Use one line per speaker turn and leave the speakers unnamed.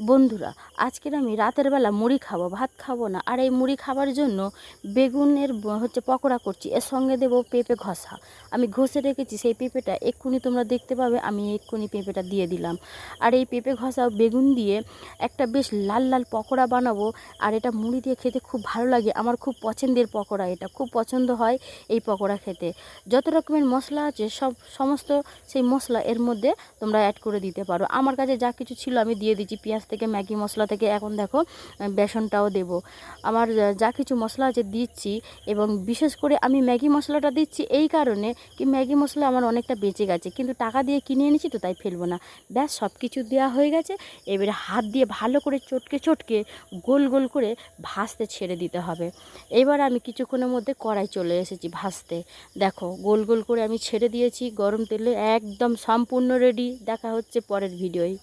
বন্ধুরা, আজকের আমি রাতের বেলা মুড়ি খাবো, ভাত খাবো না। আর এই মুড়ি খাবার জন্য বেগুনের পকোড়া করছি। এর সঙ্গে দেবো পেঁপে ঘষা। আমি ঘষে রেখেছি সেই পেঁপেটা, এক্ষুনি তোমরা দেখতে পাবে। আমি এক্ষুনি পেঁপেটা দিয়ে দিলাম। আর এই পেঁপে ঘষা বেগুন দিয়ে একটা বেশ লাল লাল পকোড়া বানাবো। আর এটা মুড়ি দিয়ে খেতে খুব ভালো লাগে। আমার খুব পছন্দের পকোড়া, এটা খুব পছন্দ হয় এই পকোড়া খেতে। যত রকমের মশলা আছে সমস্ত সেই মশলা এর মধ্যে তোমরা অ্যাড করে দিতে পারো। আমার কাছে যা কিছু ছিল আমি দিয়ে দিচ্ছি, পেঁয়াজ থেকে ম্যাগি মশলা থেকে এখন দেখো বেসনটাও দেব। আমার যা কিছু মশলা আছে দিচ্ছি। এবং বিশেষ করে আমি ম্যাগি মশলাটা দিচ্ছি এই কারণে কি, ম্যাগি মশলা আমার অনেকটা বেঁচে গেছে, কিন্তু টাকা দিয়ে কিনে এনেছি তো তাই ফেলবো না। ব্যাস সব কিছু দেওয়া হয়ে গেছে। এবারে হাত দিয়ে ভালো করে চটকে চটকে গোল গোল করে ভাজতে ছেড়ে দিতে হবে। এবার আমি কিছুক্ষণের মধ্যে কড়াই চলে এসেছি ভাজতে। দেখো গোল গোল করে আমি ছেড়ে দিয়েছি গরম তেলে, একদম সম্পূর্ণ রেডি। দেখা হচ্ছে পরের ভিডিওয়।